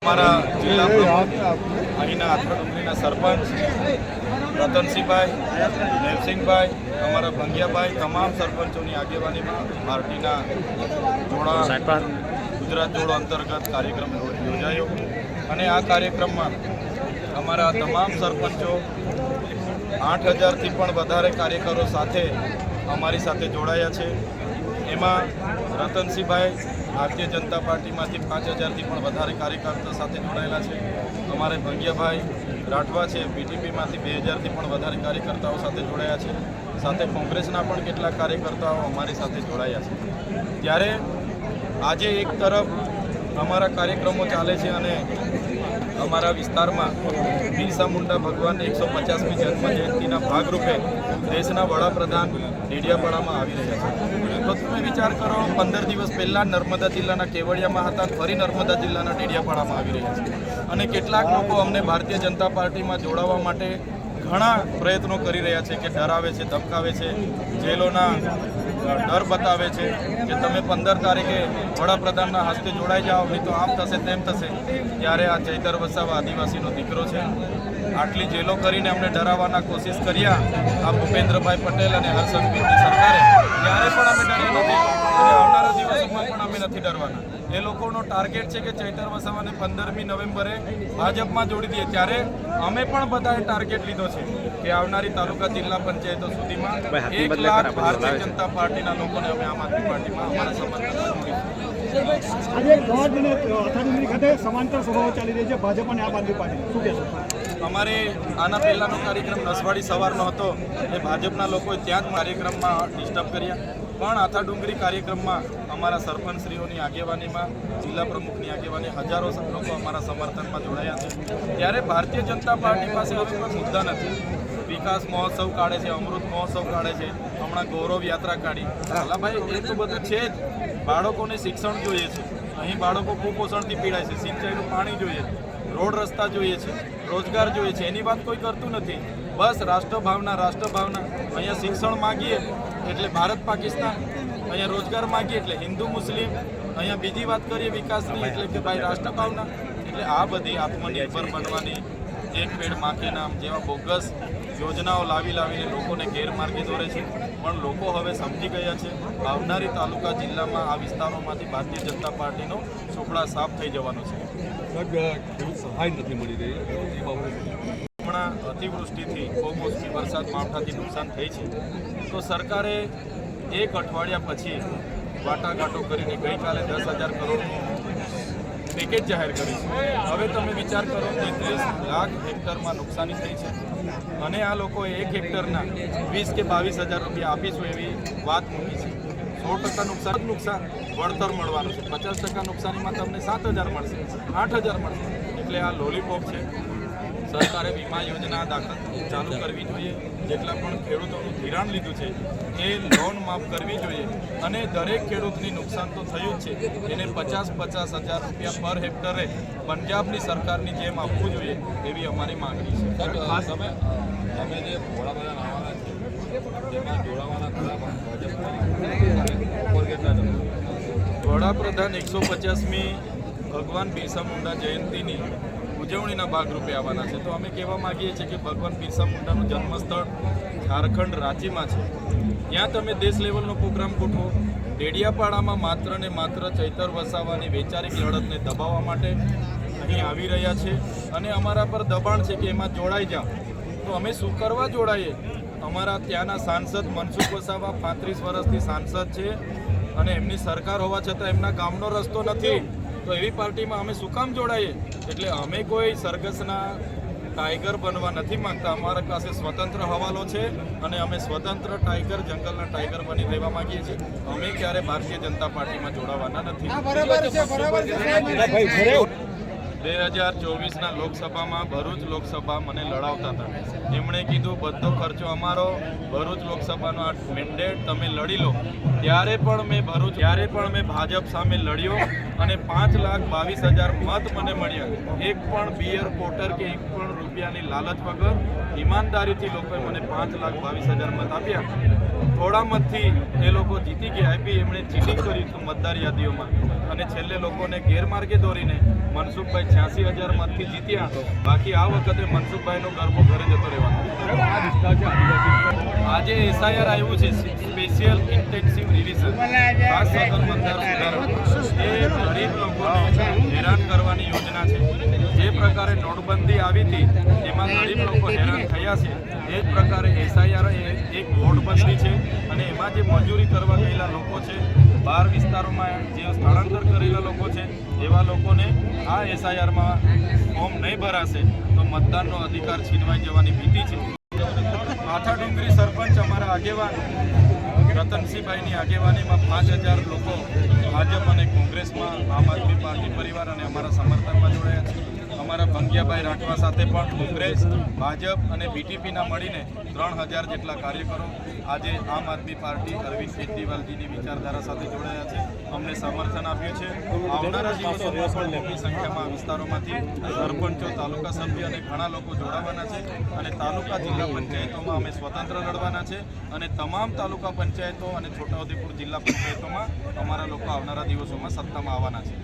અમારા જિલ્લા પ્રમુખ અહીંના આથાડુંગરીના સરપંચ રતનસિંહભાઈ, દેવસિંહભાઈ, અમારા ભંગિયાભાઈ, તમામ સરપંચોની આગેવાનીમાં પાર્ટીના ગુજરાત જોડો અંતર્ગત કાર્યક્રમ યોજાયો અને આ કાર્યક્રમમાં અમારા તમામ સરપંચો 8,000થી પણ વધારે કાર્યકરો સાથે અમારી સાથે જોડાયા છે. એમાં રતનસિંહભાઈ ભારતીય જનતા પાર્ટીમાંથી 5,000થી પણ વધારે કાર્યકર્તાઓ સાથે જોડાયેલા છે. અમારે ભંગિયાભાઈ રાઠવા છે, બીટીપીમાંથી 2,000થી પણ વધારે કાર્યકર્તાઓ સાથે જોડાયા છે. સાથે કોંગ્રેસના પણ કેટલાક કાર્યકર્તાઓ અમારી સાથે જોડાયા છે. ત્યારે આજે એક તરફ અમારા કાર્યક્રમો ચાલે છે અને અમારા વિસ્તારમાં બિરસા મુંડા ભગવાનની 150મી જન્મજયંતિના ભાગરૂપે દેશના વડાપ્રધાન ડેડિયાપાડામાં આવી રહ્યા છે. તો તમે વિચાર કરો, 15 દિવસ પહેલાં નર્મદા જિલ્લાના કેવડિયામાં હતા, ફરી નર્મદા જિલ્લાના ડેડિયાપાડામાં આવી રહ્યા છે. અને કેટલાક લોકો અમને ભારતીય જનતા પાર્ટીમાં જોડાવા માટે ઘણા પ્રયત્નો કરી રહ્યા છે કે ડરાવે છે, ધમકાવે છે, જેલોના ડર બતાવે છે કે તમે 15 તારીખે વડાપ્રધાનના હસ્તે જોડાઈ જાઓ, નહીં તો આમ થશે તેમ થશે. ત્યારે આ ચૈતર વસાવા આદિવાસીનો દીકરો છે, આટલી જેલો કરીને અમને ડરાવવાના કોશિશ કર્યા આ ભૂપેન્દ્રભાઈ પટેલ અને હર્ષસંઘવીની સરકારે, ત્યારે પણ અમે ડર્યા નથી અને આવનારા દિવસોમાં પણ અમે નથી ડરવાના. એ લોકોનો ટાર્ગેટ છે કે ચૈતર વસાવાને 15મી નવેમ્બરે ભાજપમાં જોડી દઈએ. ત્યારે અમે પણ બધાએ ટાર્ગેટ લીધો છે કે આવનારી તાલુકા જિલ્લા પંચાયતો સુધીમાં 1 લાખ ભારતીય જનતા પાર્ટીના લોકોને અમે આમ આદમી પાર્ટીમાં અમારા સમર્થનમાં જોડીશું. આજે અથાડુંગરી ખાતે સમાંતર સભાઓ ચાલી રહી છે ભાજપ અને આમ આદમી પાર્ટી, શું કહેશો? અમારે આના પહેલાંનો કાર્યક્રમ નસવાડી સવારનો હતો, એ ભાજપના લોકોએ ત્યાં જ કાર્યક્રમમાં ડિસ્ટર્બ કર્યા. પણ આથાડુંગરી કાર્યક્રમમાં અમારા સરપંચશ્રીઓની આગેવાનીમાં, જિલ્લા પ્રમુખની આગેવાની, હજારો લોકો અમારા સમર્થનમાં જોડાયા છે. ત્યારે ભારતીય જનતા પાર્ટી પાસે હવે કોઈ મુદ્દા નથી. વિકાસ મહોત્સવ કાઢે છે, અમૃત મહોત્સવ કાઢે છે, હમણાં ગૌરવ યાત્રા કાઢી. ભાઈ એ તો બધું છે જ. બાળકોને શિક્ષણ જોઈએ છે, અહીં બાળકો કુપોષણથી પીડાય છે, સિંચાઈનું પાણી જોઈએ છે, રોડ રસ્તા જોઈએ છે, રોજગાર જોઈએ છે. એની વાત કોઈ કરતું નથી. બસ રાષ્ટ્રભાવના. અહીંયા શિક્ષણ માગીએ એટલે ભારત પાકિસ્તાન, અહીંયા રોજગાર માગીએ એટલે હિન્દુ મુસ્લિમ, અહીંયા બીજી વાત કરીએ વિકાસની એટલે કે ભાઈ રાષ્ટ્રભાવના. એટલે આ બધી આત્મનિર્ભર બનવાની, એક પેડ માં કે નામ જેવા બોગસ યોજનાઓ લાવીને લોકોને ગેરમાર્ગે દોરે છે. પણ લોકો હવે સમજી ગયા છે, આવનારી તાલુકા જિલ્લામાં આ વિસ્તારોમાંથી ભારતીય જનતા પાર્ટીનો ચોપડા સાફ થઈ જવાનો છે. સહાય નથી મળી રહી એ બાબતે હમણાં અતિવૃષ્ટિથી, કમોસમી વરસાદ, માવઠાથી નુકસાન થઈ છે. તો સરકારે 1 અઠવાડિયા પછી વાટાઘાટો કરીને ગઈકાલે 10,000 કરોડનું પેકેજ જાહેર કર્યું છે. હવે તમે વિચાર કરો, 33 લાખ હેક્ટરમાં નુકસાની થઈ છે અને આ લોકોએ 1 હેક્ટરના 20 કે 22,000 રૂપિયા આપીશું એવી વાત મૂકી છે. 100% નુકસાન વળતર મળવાનું છે. 50% નુકસાનીમાં તમને 7,000 મળશે, 8,000 મળશે. એટલે આ લોલીપોપ છે. સરકારે વીમા યોજના ચાલુ કરવી જોઈએ. જેટલા પણ ખેડૂતોનું ધિરાણ લીધું છે એ લોન માફ કરવી જોઈએ અને દરેક ખેડૂતની નુકસાન તો થયું જ છે, એને 50,000 રૂપિયા પર હેક્ટરે પંજાબની સરકારની જેમ આપવું જોઈએ એવી અમારી માંગણી છે. ખાસ તમે જે વડાપ્રધાન આવવાના છે તેમાં જોડાવાના વડાપ્રધાન 150મી ભગવાન બિરસા મુંડા જયંતિની ઉજવણીના ભાગરૂપે આવવાના છે. તો અમે કહેવા માગીએ છીએ કે ભગવાન બિરસા મુંડાનું જન્મસ્થળ ઝારખંડ રાંચીમાં છે. ત્યાં તમે દેશ લેવલનો પ્રોગ્રામ ગોઠવો. ડેડિયાપાડામાં માત્ર ને માત્ર ચૈતર વસાવાની વૈચારિક લડતને દબાવવા માટે અહીં આવી રહ્યા છે અને અમારા પર દબાણ છે કે એમાં જોડાઈ જાઓ. તો અમે શું કરવા જોડાઈએ? અમારા ત્યાંના સાંસદ મનસુખ વસાવા 35 વર્ષથી સાંસદ છે અને એમની સરકાર હોવા છતાં એમના ગામનો રસ્તો નથી. તો એવી પાર્ટીમાં અમે શું કામ જોડાઈએ? એટલે અમે કોઈ સરઘસના ટાઈગર બનવા નથી માંગતા. અમારા પાસે સ્વતંત્ર હવાલો છે અને અમે સ્વતંત્ર ટાઈગર, જંગલના ટાઈગર બની રહેવા માંગીએ છીએ. અમે ક્યારે ભારતીય જનતા પાર્ટીમાં જોડાવાના નથી. 2024ના લોકસભામાં ભરૂચ લોકસભા મને લડાવતા હતા. એમણે કીધું બધો ખર્ચો અમારો, ભરૂચ લોકસભાનો આ મેન્ડેટ તમે લડી લો. ત્યારે પણ મેં ભાજપ સામે લડ્યો અને 5,22,000 મત મને મળ્યા. એક પણ બિયર પોટર કે 1 પણ રૂપિયાની લાલચ વગર ઈમાનદારીથી લોકોએ મને 5,22,000 મત આપ્યા. થોડા મતથી એ લોકો જીતી ગયા. એમણે ચીટિંગ કરી હતું મતદાર યાદીઓમાં અને અને છેલ્લે લોકોને ગેરમાર્ગે દોરીને મનસુખભાઈ 86,000 મતથી જીત્યા. બાકી આ વખતે મનસુખભાઈનો ગરબો ઘરે જતો રહેવાનો. આજે એસઆઈઆર આવ્યું છે, સ્પેશિયલ ઇન્ટેન્સિવ રિવિઝન, ખાસ સઘન મતદાર સુધારણા. એ ગરીબ લોકોને હેરાન કરવાની યોજના છે. જે પ્રકારે નોટબંધી આવી હતી એમાં ગરીબ લોકો હેરાન થયા છે, એ જ પ્રકારે એસઆઈઆર એક નોટબંધી છે. અને એમાં જે મજૂરી કરવા ગયેલા લોકો છે, બહાર વિસ્તારોમાં જે સ્થળાંતર કરેલા લોકો છે, એવા લોકોને આ એસઆઈઆરમાં ફોર્મ નહીં ભરાશે તો મતદાનનો અધિકાર છીનવાઈ જવાની ભીતિ છે. માથા ડુંગરી સરપંચ અમારા આગેવાન રતનસિંહભાઈની આગેવાનીમાં 5,000 લોકો ભાજપ અને કોંગ્રેસમાં આમ આદમી પાર્ટી પરિવાર અને અમારા સમર્થનમાં જોડાયા છે. અમારા ભંગિયાભાઈ રાઠવા સાથે પણ કોંગ્રેસ, ભાજપ અને બીટીપીના મળીને 3,000 જેટલા કાર્યકરો આજે આમ આદમી પાર્ટી અરવિંદ કેજરીવાલજીની વિચારધારા સાથે જોડાયા છે, અમને સમર્થન આપ્યું છે. આવનારા દિવસોમાં પણ મોટી સંખ્યામાં વિસ્તારોમાંથી સરપંચો, તાલુકા સભ્ય અને ઘણા લોકો જોડાવાના છે. અને તાલુકા જિલ્લા પંચાયતોમાં અમે સ્વતંત્ર લડવાના છે. અને તમામ તાલુકા પંચાયતો અને છોટાઉદેપુર જિલ્લા પંચાયતોમાં અમારા લોકો આવનારા દિવસોમાં સત્તામાં આવવાના છે.